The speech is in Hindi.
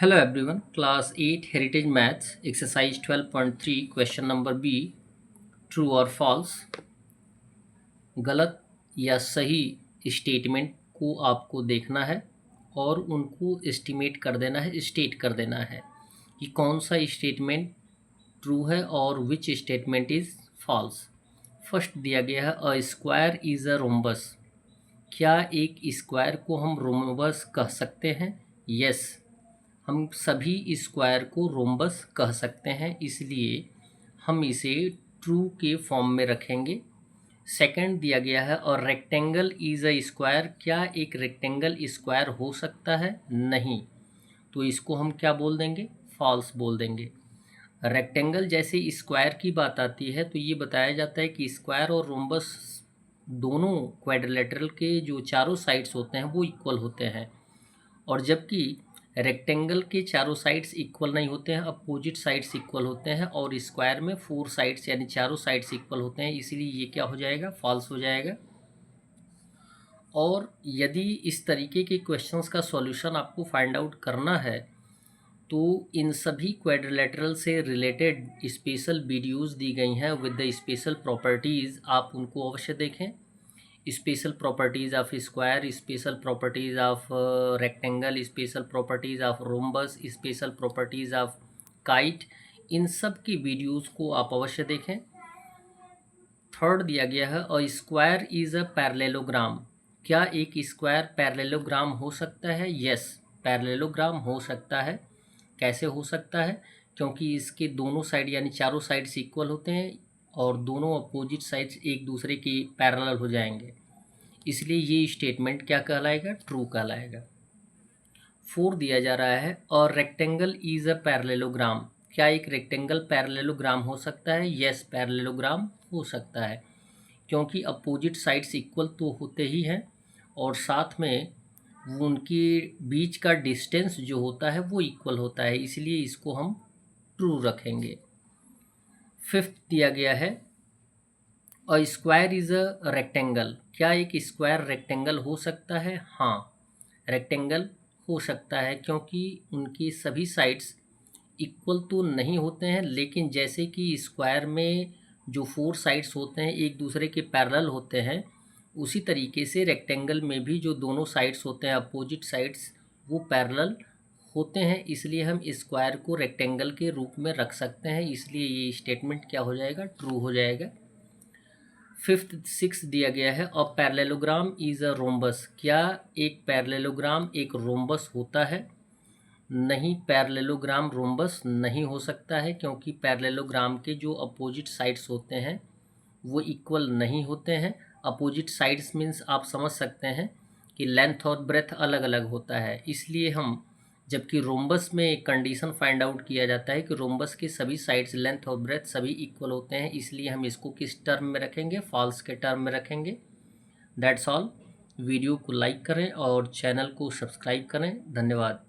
Hello everyone, class 8 Heritage Maths, exercise 12.3, question number B, true or false। गलत या सही स्टेटमेंट को आपको देखना है और उनको एस्टिमेट कर देना है, स्टेट कर देना है कि कौन सा स्टेटमेंट ट्रू है और which statement is false. First दिया गया है a square is a rhombus. क्या एक स्क्वायर को हम रोम्बस कह सकते हैं? यस, हम सभी स्क्वायर को रोम्बस कह सकते हैं, इसलिए हम इसे ट्रू के फॉर्म में रखेंगे। सेकंड दिया गया है और रेक्टेंगल इज़ अ स्क्वायर। क्या एक रेक्टेंगल स्क्वायर हो सकता है? नहीं, तो इसको हम क्या बोल देंगे? फॉल्स बोल देंगे। रेक्टेंगल जैसे स्क्वायर की बात आती है तो ये बताया जाता है कि स्क्वायर और रोम्बस दोनों क्वाड्रिलेटरल के जो चारों साइड्स होते हैं वो इक्वल होते हैं, और जबकि रेक्टेंगल के चारों साइड्स इक्वल नहीं होते हैं, अपोजिट साइड्स इक्वल होते हैं, और स्क्वायर में फोर साइड्स यानी चारों साइड्स इक्वल होते हैं, इसीलिए ये क्या हो जाएगा? फॉल्स हो जाएगा। और यदि इस तरीके के क्वेश्चंस का सॉल्यूशन आपको फाइंड आउट करना है तो इन सभी क्वाड्रिलेटरल से रिलेटेड स्पेशल वीडियोस दी गई हैं विद द स्पेशल प्रॉपर्टीज़, आप उनको अवश्य देखें। Special properties of square, special properties of rectangle, special properties of rhombus, special properties of kite, इन सब की वीडियोस को आप अवश्य देखें। थर्ड दिया गया है a square is a parallelogram. क्या एक स्क्वायर पैरेललोग्राम हो सकता है? यस, पैरेललोग्राम हो सकता है। कैसे हो सकता है? क्योंकि इसके दोनों साइड यानी चारों साइड्स इक्वल होते हैं और दोनों अपोजिट साइड्स एक दूसरे के पैरेलल हो जाएंगे, इसलिए ये स्टेटमेंट क्या कहलाएगा? ट्रू कहलाएगा। फोर दिया जा रहा है और रेक्टेंगल इज अ पैरेललोग्राम। क्या एक रेक्टेंगल पैरेललोग्राम हो सकता है? यस, पैरेललोग्राम हो सकता है, क्योंकि अपोजिट साइड्स इक्वल तो होते ही हैं और साथ में उनके बीच का डिस्टेंस जो होता है वो इक्वल होता है, इसलिए इसको हम ट्रू रखेंगे। फिफ्थ दिया गया है a square is a rectangle. क्या एक स्क्वायर रेक्टेंगल हो सकता है? हाँ, रेक्टेंगल हो सकता है, क्योंकि उनकी सभी साइड्स इक्वल तो नहीं होते हैं, लेकिन जैसे कि स्क्वायर में जो फोर साइड्स होते हैं एक दूसरे के पैरेलल होते हैं, उसी तरीके से रेक्टेंगल में भी जो दोनों साइड्स होते हैं अपोजिट साइड्स वो पैरेलल होते हैं, इसलिए हम स्क्वायर को रेक्टेंगल के रूप में रख सकते हैं, इसलिए ये स्टेटमेंट क्या हो जाएगा? ट्रू हो जाएगा। फिफ्थ सिक्स दिया गया है और पैरेललोग्राम इज़ अ रोम्बस। क्या एक पैरेललोग्राम एक रोम्बस होता है? नहीं, पैरेललोग्राम रोम्बस नहीं हो सकता है, क्योंकि पैरेललोग्राम के जो अपोजिट साइड्स होते हैं वो इक्वल नहीं होते हैं। अपोजिट साइड्स मीन्स आप समझ सकते हैं कि लेंथ और ब्रेथ अलग अलग होता है, इसलिए हम, जबकि रोम्बस में एक कंडीशन फाइंड आउट किया जाता है कि रोम्बस के सभी साइड्स लेंथ और ब्रेथ सभी इक्वल होते हैं, इसलिए हम इसको किस टर्म में रखेंगे? फॉल्स के टर्म में रखेंगे। That's all. वीडियो को लाइक करें और चैनल को सब्सक्राइब करें। धन्यवाद।